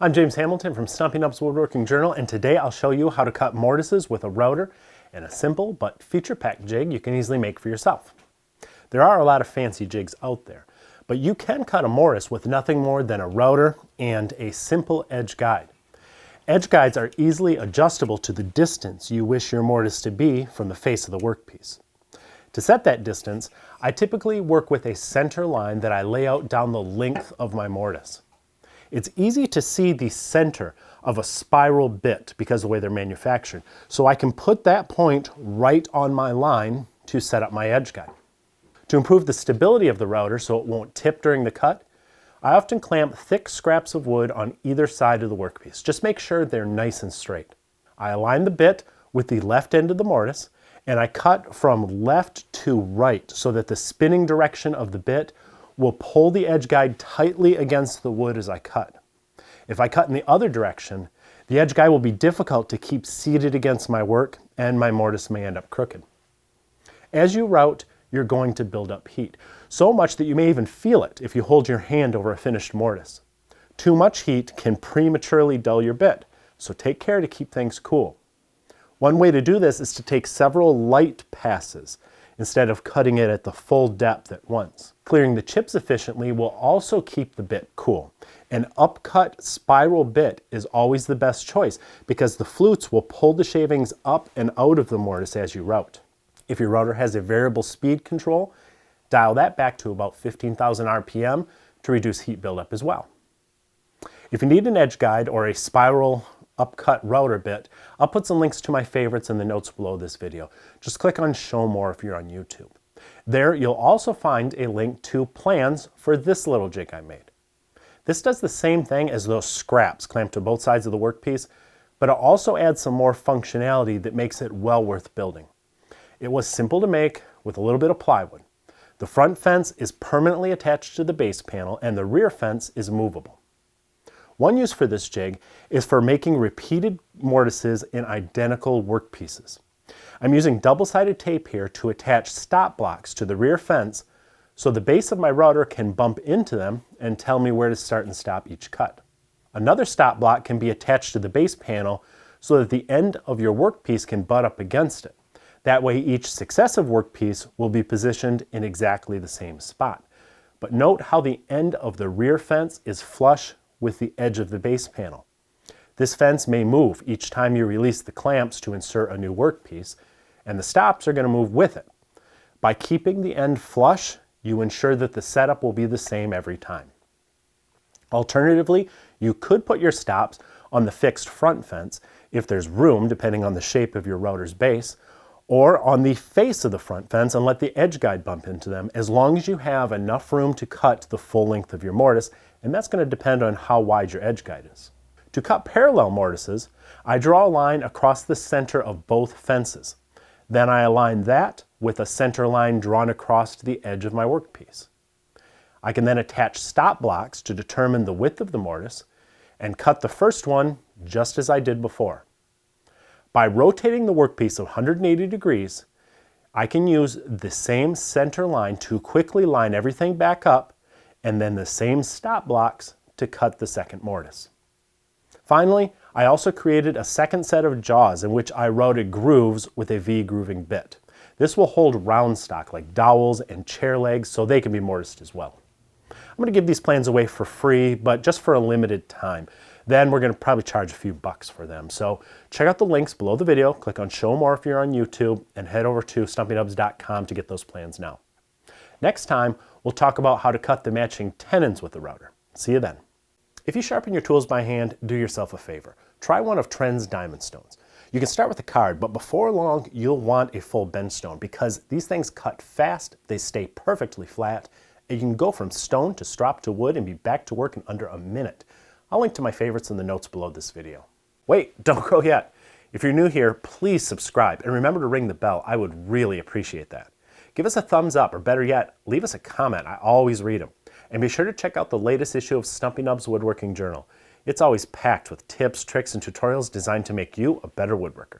I'm James Hamilton from Stumpy Nubs Woodworking Journal, and today I'll show you how to cut mortises with a router and a simple but feature-packed jig you can easily make for yourself. There are a lot of fancy jigs out there, but you can cut a mortise with nothing more than a router and a simple edge guide. Edge guides are easily adjustable to the distance you wish your mortise to be from the face of the workpiece. To set that distance, I typically work with a center line that I lay out down the length of my mortise. It's easy to see the center of a spiral bit because of the way they're manufactured, so I can put that point right on my line to set up my edge guide. To improve the stability of the router so it won't tip during the cut, I often clamp thick scraps of wood on either side of the workpiece. Just make sure they're nice and straight. I align the bit with the left end of the mortise, and I cut from left to right so that the spinning direction of the bit will pull the edge guide tightly against the wood as I cut. If I cut in the other direction, the edge guide will be difficult to keep seated against my work and my mortise may end up crooked. As you route, you're going to build up heat, so much that you may even feel it if you hold your hand over a finished mortise. Too much heat can prematurely dull your bit, so take care to keep things cool. One way to do this is to take several light passes instead of cutting it at the full depth at once. Clearing the chips efficiently will also keep the bit cool. An upcut spiral bit is always the best choice because the flutes will pull the shavings up and out of the mortise as you route. If your router has a variable speed control, dial that back to about 15,000 RPM to reduce heat buildup as well. If you need an edge guide or a spiral upcut router bit, I'll put some links to my favorites in the notes below this video. Just click on Show More if you're on YouTube. There you'll also find a link to plans for this little jig I made. This does the same thing as those scraps clamped to both sides of the workpiece, but it also adds some more functionality that makes it well worth building. It was simple to make with a little bit of plywood. The front fence is permanently attached to the base panel and the rear fence is movable. One use for this jig is for making repeated mortises in identical workpieces. I'm using double-sided tape here to attach stop blocks to the rear fence so the base of my router can bump into them and tell me where to start and stop each cut. Another stop block can be attached to the base panel so that the end of your workpiece can butt up against it. That way each successive workpiece will be positioned in exactly the same spot. But note how the end of the rear fence is flush with the edge of the base panel. This fence may move each time you release the clamps to insert a new workpiece, and the stops are going to move with it. By keeping the end flush, you ensure that the setup will be the same every time. Alternatively, you could put your stops on the fixed front fence if there's room, depending on the shape of your router's base, or on the face of the front fence and let the edge guide bump into them as long as you have enough room to cut the full length of your mortise, and that's going to depend on how wide your edge guide is. To cut parallel mortises, I draw a line across the center of both fences. Then I align that with a center line drawn across the edge of my workpiece. I can then attach stop blocks to determine the width of the mortise and cut the first one just as I did before. By rotating the workpiece 180 degrees, I can use the same center line to quickly line everything back up and then the same stop blocks to cut the second mortise. Finally, I also created a second set of jaws in which I routed grooves with a V-grooving bit. This will hold round stock like dowels and chair legs so they can be mortised as well. I'm going to give these plans away for free, but just for a limited time. Then we're going to probably charge a few bucks for them. So check out the links below the video, click on Show More if you're on YouTube, and head over to stumpynubs.com to get those plans now. Next time, we'll talk about how to cut the matching tenons with the router. See you then. If you sharpen your tools by hand, do yourself a favor. Try one of Trend's diamond stones. You can start with a card, but before long, you'll want a full bend stone because these things cut fast, they stay perfectly flat, and you can go from stone to strop to wood and be back to work in under a minute. I'll link to my favorites in the notes below this video. Wait, don't go yet. If you're new here, please subscribe and remember to ring the bell. I would really appreciate that. Give us a thumbs up, or better yet, leave us a comment. I always read them. And be sure to check out the latest issue of Stumpy Nubs Woodworking Journal. It's always packed with tips, tricks, and tutorials designed to make you a better woodworker.